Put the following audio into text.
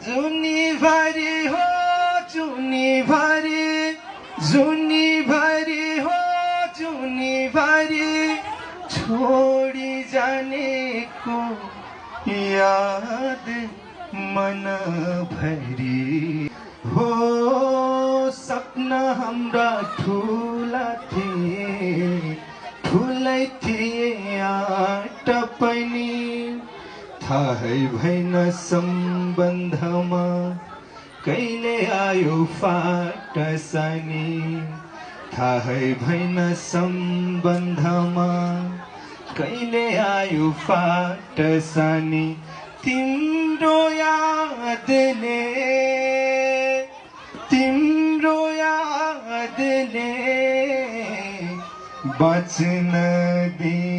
जुनी भरी हो जुनी भरी जुनी भरी हो जुनी भरी छोडी जाने को याद मन भरी हो सपना हाम्रा ठुला थिए ठुलै थिए आट पनि थाहै भएन सम्बन्धमा कहिले आयो फाट सानी थाहै भएन सम्बन्धमा कहिले आयो फाट सानी तिम्रो यादले बाँच्न दे